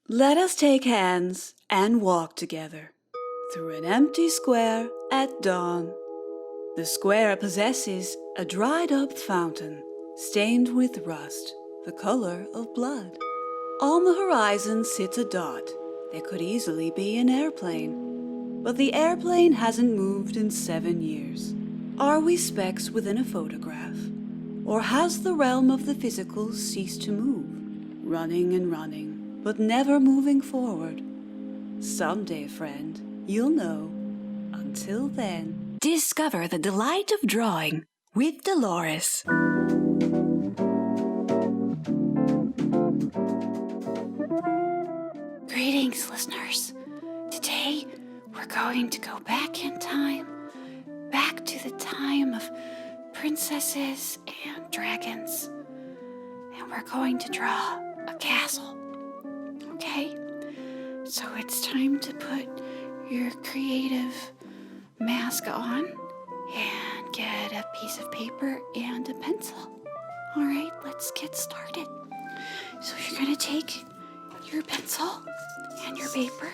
Let us take hands and walk together through an empty square at dawn. The square possesses a dried-up fountain, stained with rust, the color of blood. On the horizon sits a dot that could easily be an airplane, but the airplane hasn't moved in 7 years. Are we specks within a photograph? Or has the realm of the physical ceased to move, running and running, but never moving forward? Someday, friend, you'll know. Until then, discover the delight of drawing with Dolores. Greetings, listeners. Today, we're going to go back in time, back to the time of princesses and dragons, and we're going to draw a castle. Okay? So it's time to put your creative mask on and get a piece of paper and a pencil. All right, let's get started. So you're going to take your pencil and your paper,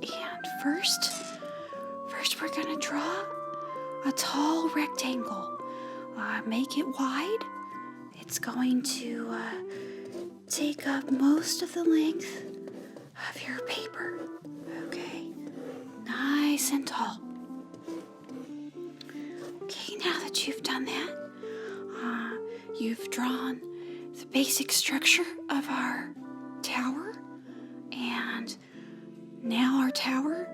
and first we're going to draw a tall rectangle. Make it wide. It's going to take up most of the length of your paper. Okay, nice and tall. Okay, now that you've done that, you've drawn the basic structure of our tower, and now our tower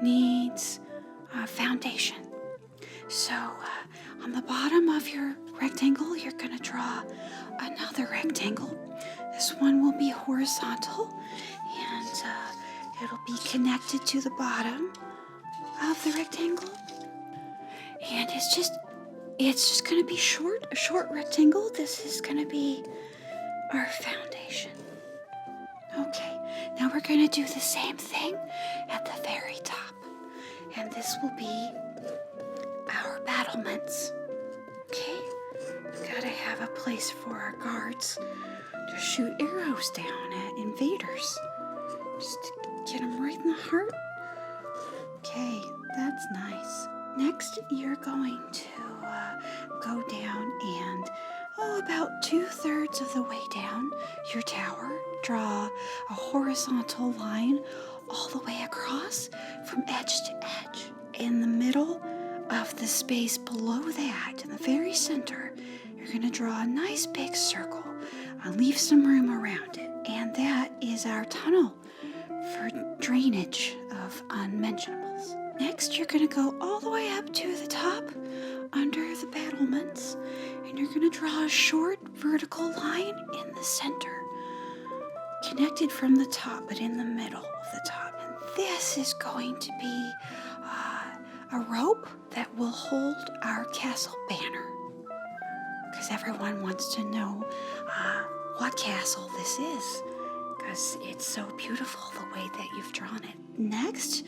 needs a foundation. So on the bottom of your rectangle, you're going to draw another rectangle. This one will be horizontal, and it'll be connected to the bottom of the rectangle. And it's just going to be a short rectangle. This is going to be our foundation. Okay, now we're going to do the same thing at the very top. And this will be our battlements. Okay, we've got to have a place for our guards to shoot arrows down at invaders. Just to get them right in the heart. Okay, that's nice. Next, you're going to go down and, about 2/3 of the way down your tower, draw a horizontal line all the way across from edge to edge. In the middle of the space below that, in the very center, you're going to draw a nice big circle. Leave some room around it. And that is our tunnel for drainage of unmentionables. Next, you're going to go all the way up to the top under the battlements, and you're going to draw a short vertical line in the center, connected from the top, but in the middle of the top. And this is going to be a rope that will hold our castle banner, because everyone wants to know what castle this is, because it's so beautiful the way that you've drawn it. Next,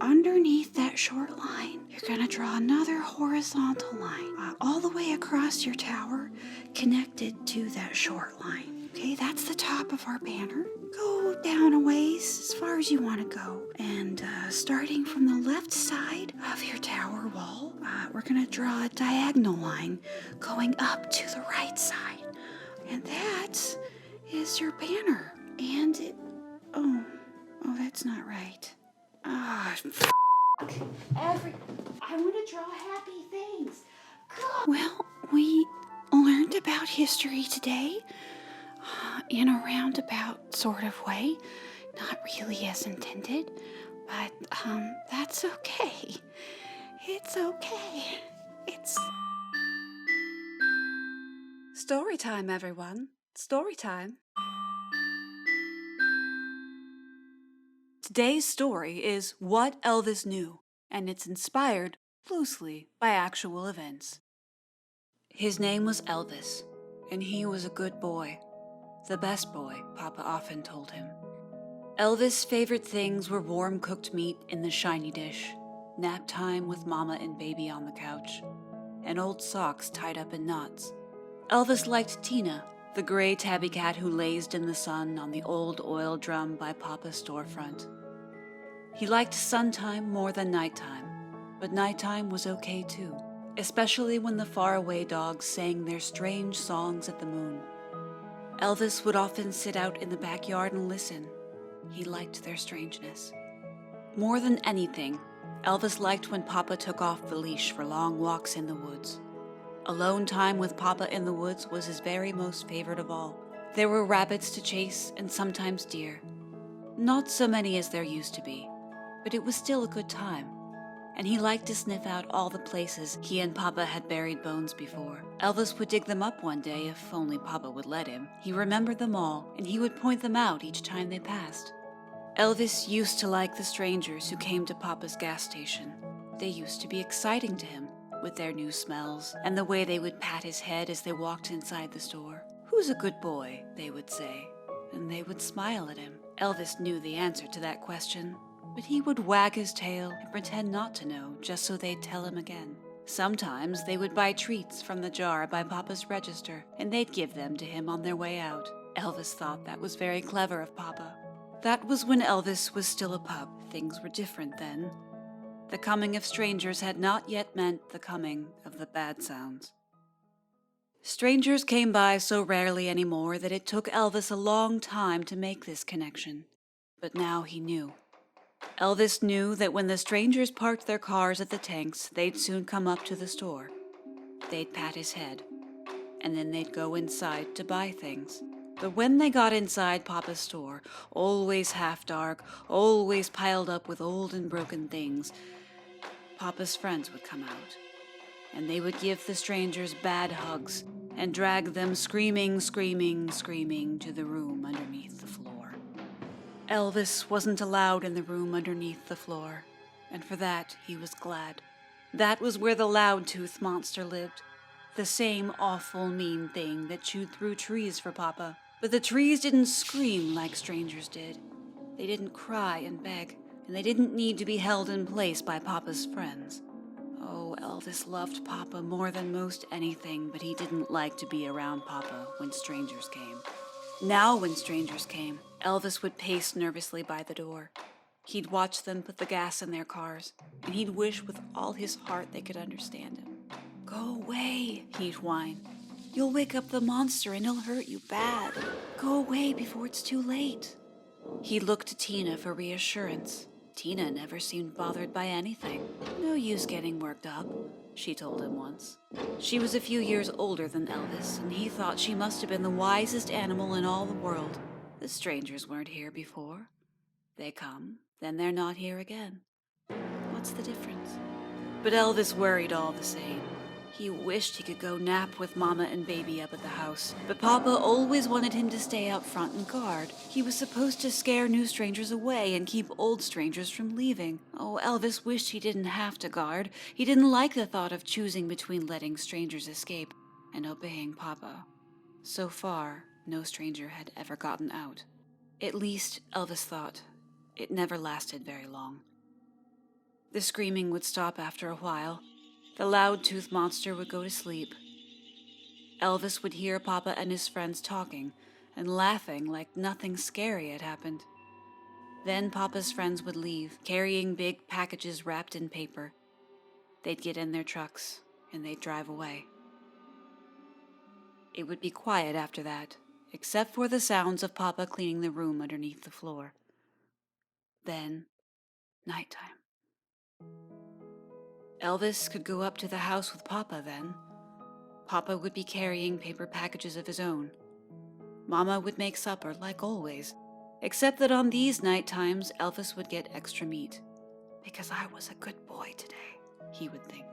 underneath that short line, you're going to draw another horizontal line all the way across your tower, connected to that short line. Okay, that's the top of our banner. Go down a ways, as far as you want to go. And starting from the left side of your tower wall, we're going to draw a diagonal line going up to the right side. And that is your banner. And it... Oh, that's not right. I want to draw happy things. Well, we learned about history today in a roundabout sort of way. Not really as intended, but that's okay. It's okay. It's... Story time, everyone. Story time. Today's story is What Elvis Knew, and it's inspired loosely by actual events. His name was Elvis, and he was a good boy. The best boy, Papa often told him. Elvis' favorite things were warm cooked meat in the shiny dish, nap time with Mama and Baby on the couch, and old socks tied up in knots. Elvis liked Tina, the gray tabby cat who lazed in the sun on the old oil drum by Papa's storefront. He liked suntime more than nighttime, but nighttime was okay too, especially when the faraway dogs sang their strange songs at the moon. Elvis would often sit out in the backyard and listen. He liked their strangeness. More than anything, Elvis liked when Papa took off the leash for long walks in the woods. Alone time with Papa in the woods was his very most favorite of all. There were rabbits to chase and sometimes deer. Not so many as there used to be, but it was still a good time. And he liked to sniff out all the places he and Papa had buried bones before. Elvis would dig them up one day if only Papa would let him. He remembered them all, and he would point them out each time they passed. Elvis used to like the strangers who came to Papa's gas station. They used to be exciting to him, with their new smells, and the way they would pat his head as they walked inside the store. "Who's a good boy?" they would say, and they would smile at him. Elvis knew the answer to that question, but he would wag his tail and pretend not to know just so they'd tell him again. Sometimes they would buy treats from the jar by Papa's register, and they'd give them to him on their way out. Elvis thought that was very clever of Papa. That was when Elvis was still a pup. Things were different then. The coming of strangers had not yet meant the coming of the bad sounds. Strangers came by so rarely anymore that it took Elvis a long time to make this connection. But now he knew. Elvis knew that when the strangers parked their cars at the tanks, they'd soon come up to the store. They'd pat his head, and then they'd go inside to buy things. But when they got inside Papa's store, always half dark, always piled up with old and broken things, Papa's friends would come out, and they would give the strangers bad hugs and drag them screaming, screaming, screaming to the room underneath the floor. Elvis wasn't allowed in the room underneath the floor, and for that he was glad. That was where the loud-toothed monster lived, the same awful mean thing that chewed through trees for Papa. But the trees didn't scream like strangers did. They didn't cry and beg, and they didn't need to be held in place by Papa's friends. Oh, Elvis loved Papa more than most anything, but he didn't like to be around Papa when strangers came. Now when strangers came, Elvis would pace nervously by the door. He'd watch them put the gas in their cars, and he'd wish with all his heart they could understand him. "Go away," he'd whine. "You'll wake up the monster and he'll hurt you bad. Go away before it's too late." He looked to Tina for reassurance. Tina never seemed bothered by anything. "No use getting worked up," she told him once. She was a few years older than Elvis, and he thought she must have been the wisest animal in all the world. The strangers weren't here before. They come, then they're not here again. What's the difference? But Elvis worried all the same. He wished he could go nap with Mama and Baby up at the house, but Papa always wanted him to stay out front and guard. He was supposed to scare new strangers away and keep old strangers from leaving. Oh, Elvis wished he didn't have to guard. He didn't like the thought of choosing between letting strangers escape and obeying Papa. So far, no stranger had ever gotten out. At least, Elvis thought, it never lasted very long. The screaming would stop after a while. The loud-toothed monster would go to sleep. Elvis would hear Papa and his friends talking and laughing like nothing scary had happened. Then Papa's friends would leave, carrying big packages wrapped in paper. They'd get in their trucks and they'd drive away. It would be quiet after that, except for the sounds of Papa cleaning the room underneath the floor. Then, nighttime. Elvis could go up to the house with Papa then. Papa would be carrying paper packages of his own. Mama would make supper like always, except that on these night times Elvis would get extra meat. "Because I was a good boy today," he would think.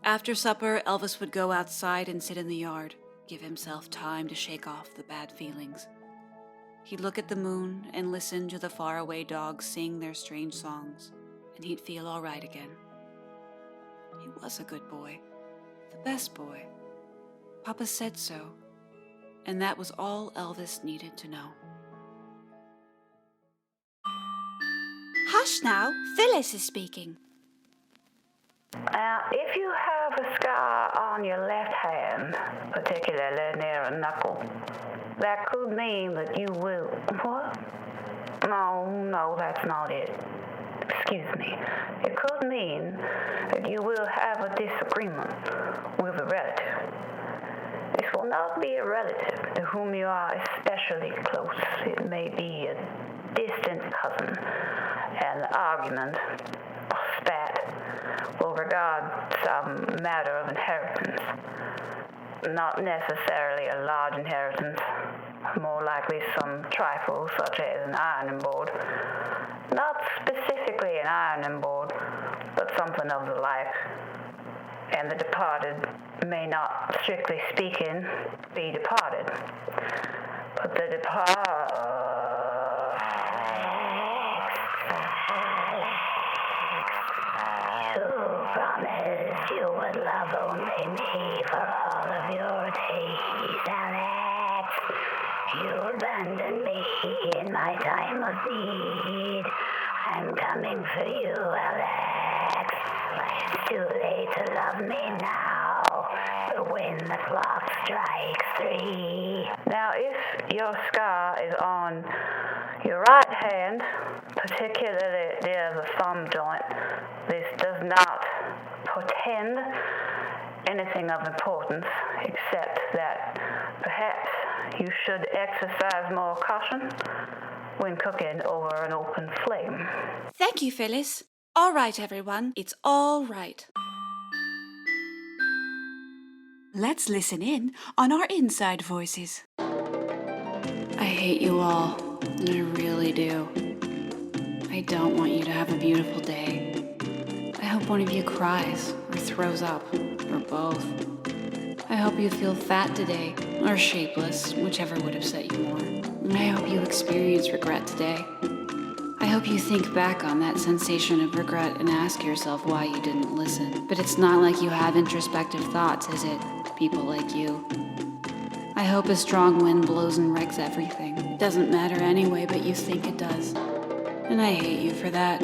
After supper, Elvis would go outside and sit in the yard, give himself time to shake off the bad feelings. He'd look at the moon and listen to the faraway dogs sing their strange songs, and he'd feel all right again. He was a good boy, the best boy. Papa said so, and that was all Elvis needed to know. Hush now, Phyllis is speaking. If you have have a scar on your left hand, particularly near a knuckle. That could mean that you will... What? No, that's not it. Excuse me. It could mean that you will have a disagreement with a relative. This will not be a relative to whom you are especially close. It may be a distant cousin. An argument or spat will regard some matter of inheritance. Not necessarily a large inheritance. More likely some trifle such as an ironing board. Not specifically an ironing board, but something of the like. And the departed may not, strictly speaking, be departed. But the You promised you would love only me for all of your days, Alex. You abandoned me in my time of need. I'm coming for you, Alex. It's too late to love me now, but when the clock strikes 3. Now, if your scar is on your right hand, particularly near the thumb joint, this does not portend anything of importance, except that perhaps you should exercise more caution when cooking over an open flame. Thank you, Phyllis. All right, everyone. It's all right. Let's listen in on our inside voices. I hate you all. I really do. I don't want you to have a beautiful day. I hope one of you cries or throws up or both. I hope you feel fat today or shapeless, whichever would upset you more. I hope you experience regret today. I hope you think back on that sensation of regret and ask yourself why you didn't listen. But it's not like you have introspective thoughts, is it? People like you. I hope a strong wind blows and wrecks everything. It doesn't matter anyway, but you think it does. And I hate you for that.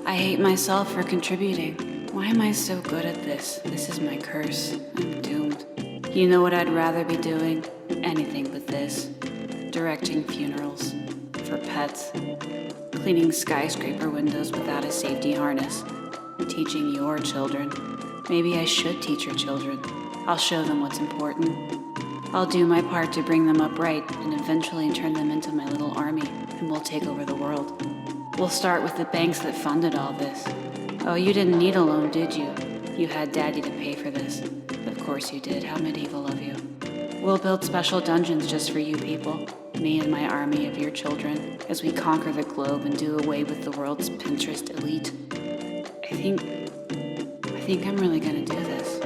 I hate myself for contributing. Why am I so good at this? This is my curse. I'm doomed. You know what I'd rather be doing? Anything but this. Directing funerals. For pets. Cleaning skyscraper windows without a safety harness. Teaching your children. Maybe I should teach your children. I'll show them what's important. I'll do my part to bring them up right and eventually turn them into my little army, and we'll take over the world. We'll start with the banks that funded all this. Oh, you didn't need a loan, did you? You had Daddy to pay for this. Of course you did. How medieval of you. We'll build special dungeons just for you people, me and my army of your children, as we conquer the globe and do away with the world's Pinterest elite. I think I'm really gonna do this.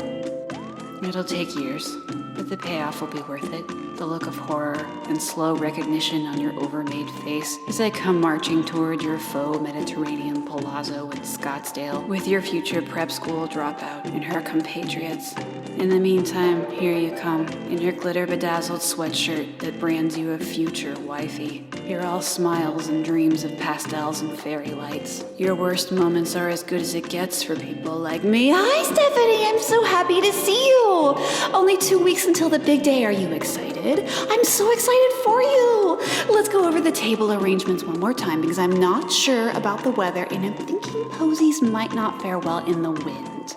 It'll take years, but the payoff will be worth it. The look of horror and slow recognition on your overmade face as I come marching toward your faux Mediterranean palazzo in Scottsdale with your future prep school dropout and her compatriots. In the meantime, here you come, in your glitter-bedazzled sweatshirt that brands you a future wifey. You're all smiles and dreams of pastels and fairy lights. Your worst moments are as good as it gets for people like me. Hi, Stephanie! I'm so happy to see you! Only 2 weeks until the big day. Are you excited? I'm so excited for you! Let's go over the table arrangements one more time because I'm not sure about the weather and I'm thinking posies might not fare well in the wind.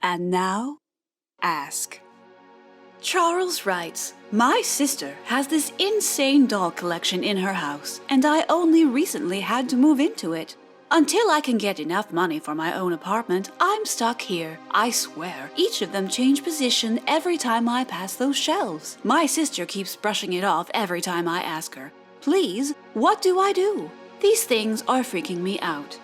And now, ask. Charles writes, my sister has this insane doll collection in her house, and I only recently had to move into it. Until I can get enough money for my own apartment, I'm stuck here. I swear, each of them change position every time I pass those shelves. My sister keeps brushing it off every time I ask her, please, what do I do? These things are freaking me out.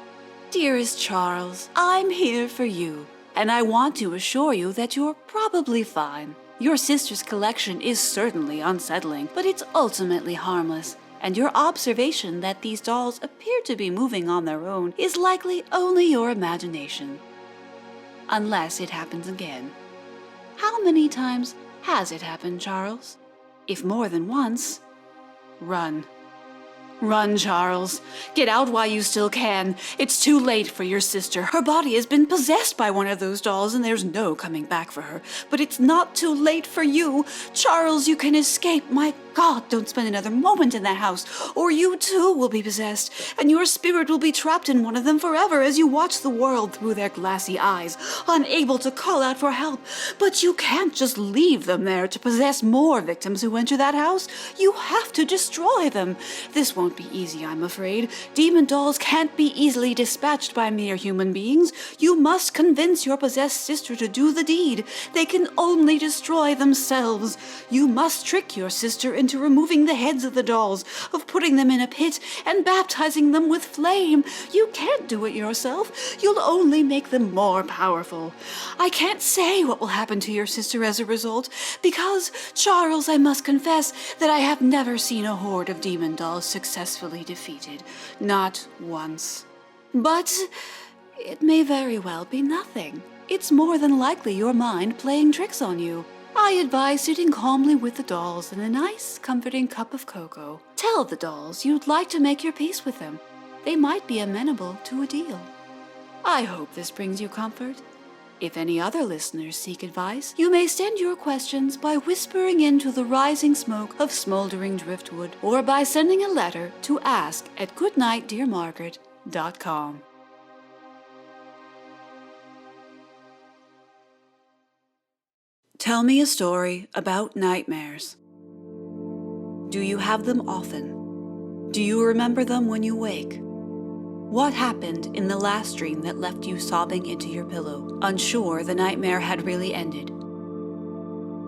Dearest Charles, I'm here for you, and I want to assure you that you're probably fine. Your sister's collection is certainly unsettling, but it's ultimately harmless, and your observation that these dolls appear to be moving on their own is likely only your imagination. Unless it happens again. How many times has it happened, Charles? If more than once, run. Run, Charles. Get out while you still can. It's too late for your sister. Her body has been possessed by one of those dolls, and there's no coming back for her. But it's not too late for you. Charles, you can escape. My God, don't spend another moment in that house, or you too will be possessed, and your spirit will be trapped in one of them forever as you watch the world through their glassy eyes, unable to call out for help. But you can't just leave them there to possess more victims who enter that house. You have to destroy them. This won't be easy, I'm afraid. Demon dolls can't be easily dispatched by mere human beings. You must convince your possessed sister to do the deed. They can only destroy themselves. You must trick your sister into removing the heads of the dolls, of putting them in a pit and baptizing them with flame. You can't do it yourself. You'll only make them more powerful. I can't say what will happen to your sister as a result, because, Charles, I must confess that I have never seen a horde of demon dolls successfully defeated. Not once. But it may very well be nothing. It's more than likely your mind playing tricks on you. I advise sitting calmly with the dolls in a nice, comforting cup of cocoa. Tell the dolls you'd like to make your peace with them. They might be amenable to a deal. I hope this brings you comfort. If any other listeners seek advice, you may send your questions by whispering into the rising smoke of smoldering driftwood, or by sending a letter to ask@goodnightdearmargaret.com. Tell me a story about nightmares. Do you have them often? Do you remember them when you wake? What happened in the last dream that left you sobbing into your pillow, unsure the nightmare had really ended?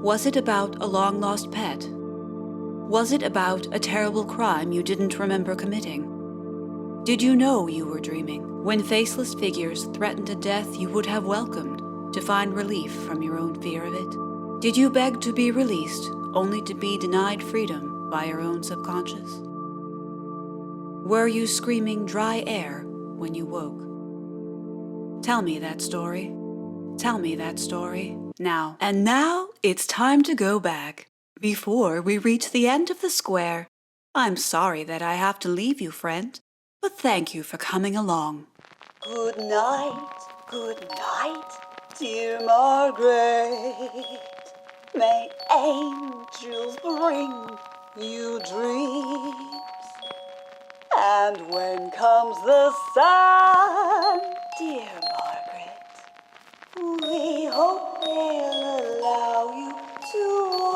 Was it about a long-lost pet? Was it about a terrible crime you didn't remember committing? Did you know you were dreaming when faceless figures threatened a death you would have welcomed to find relief from your own fear of it? Did you beg to be released, only to be denied freedom by your own subconscious? Were you screaming dry air when you woke? Tell me that story. Tell me that story now. And now it's time to go back. Before we reach the end of the square, I'm sorry that I have to leave you, friend, but thank you for coming along. Good night, dear Margaret. May angels bring you dreams. And when comes the sun, dear Margaret, we hope they'll allow you to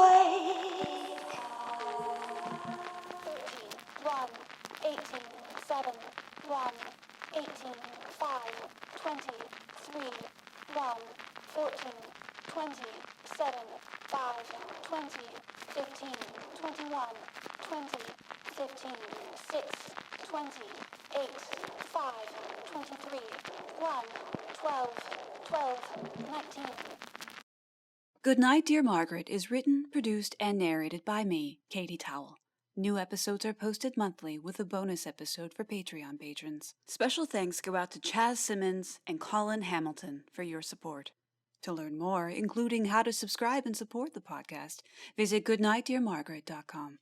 wake. 1, 18, 7, 1, 18, 5, 20, 3, 1, 14, 20, 7, 5, 20, 15, 21, 20, 15, 6, 20, 8, 5, 23, 1, 12, 19. Goodnight, Dear Margaret is written, produced, and narrated by me, Katy Towell. New episodes are posted monthly with a bonus episode for Patreon patrons. Special thanks go out to Chaz Simmons and Colin Hamilton for your support. To learn more, including how to subscribe and support the podcast, visit goodnightdearmargaret.com.